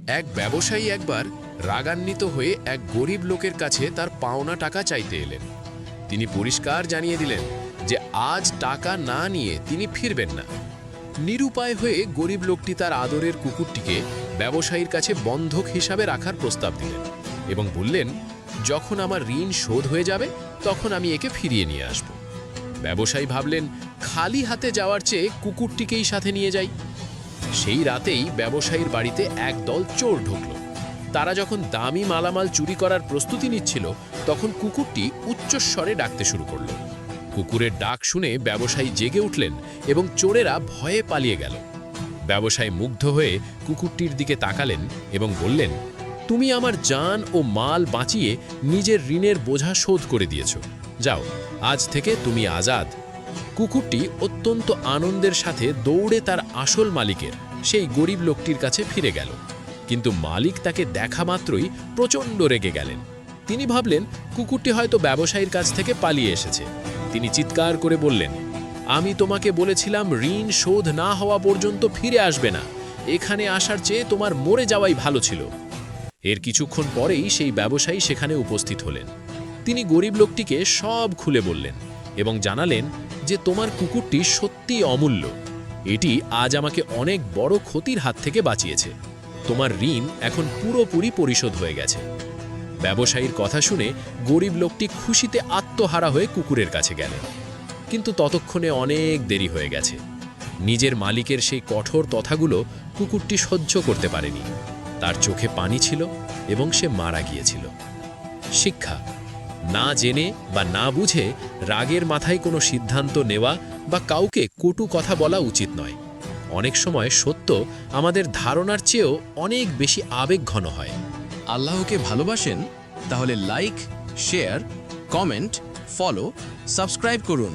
এক ব্যবসায়ী একবার রাগান্বিত হয়ে এক গরিব লোকের কাছে তার পাওনা টাকা চাইতে এলেন। তিনি পরিষ্কার জানিয়ে দিলেন যে আজ টাকা না নিয়ে তিনি ফিরবেন না। নিরুপায় হয়ে গরিব লোকটি তার আদরের কুকুরটিকে ব্যবসায়ীর কাছে বন্ধক হিসাবে রাখার প্রস্তাব দিলেন এবং বললেন, যখন আমার ঋণ শোধ হয়ে যাবে তখন আমি একে ফিরিয়ে নিয়ে আসব। ব্যবসায়ী ভাবলেন, খালি হাতে যাওয়ার চেয়ে কুকুরটিকেই সাথে নিয়ে যাই। সেই রাতেই ব্যবসায়ীর বাড়িতে একদল চোর ঢুকল। তারা যখন দামি মালামাল চুরি করার প্রস্তুতি নিচ্ছিল তখন কুকুরটি উচ্চস্বরে ডাকতে শুরু করল। কুকুরের ডাক শুনে ব্যবসায়ী জেগে উঠলেন এবং চোরেরা ভয়ে পালিয়ে গেল। ব্যবসায়ী মুগ্ধ হয়ে কুকুরটির দিকে তাকালেন এবং বললেন, তুমি আমার জান ও মাল বাঁচিয়ে নিজের ঋণের বোঝা শোধ করে দিয়েছ। যাও, আজ থেকে তুমি আজাদ। কুকুরটি অত্যন্ত আনন্দের সাথে দৌড়ে তার আসল মালিকের, সেই গরিব লোকটির কাছে ফিরে গেল। কিন্তু মালিক তাকে দেখা মাত্রই প্রচণ্ড রেগে গেলেন। তিনি ভাবলেন কুকুরটি হয়তো ব্যবসায়ীর কাছ থেকে পালিয়ে এসেছে। তিনি চিৎকার করে বললেন, আমি তোমাকে বলেছিলাম ঋণ শোধ না হওয়া পর্যন্ত ফিরে আসবে না। এখানে আসার চেয়ে তোমার মরে যাওয়াই ভালো ছিল। এর কিছুক্ষণ পরেই সেই ব্যবসায়ী সেখানে উপস্থিত হলেন। তিনি গরিব লোকটিকে সব খুলে বললেন এবং জানালেন যে তোমার কুকুরটি সত্যিই অমূল্য। এটি আজ আমাকে অনেক বড় ক্ষতির হাত থেকে বাঁচিয়েছে। তোমার ঋণ এখন পুরোপুরি পরিশোধ হয়ে গেছে। ব্যবসায়ীর কথা শুনে গরিব লোকটি খুশিতে আত্মহারা হয়ে কুকুরের কাছে গেলেন। কিন্তু ততক্ষণে অনেক দেরি হয়ে গেছে। নিজের মালিকের সেই কঠোর কথাগুলো কুকুরটি সহ্য করতে পারেনি। তার চোখে পানি ছিল এবং সে মারা গিয়েছিল। শিক্ষা: না জেনে বা না বুঝে রাগের মাথায় কোনো সিদ্ধান্ত নেওয়া বা কাউকে কটু কথা বলা উচিত নয়। অনেক সময় সত্য আমাদের ধারণার চেয়েও অনেক বেশি আবেগঘন হয়। আল্লাহকে ভালোবাসেন? তাহলে like, share, comment, follow, subscribe করুন।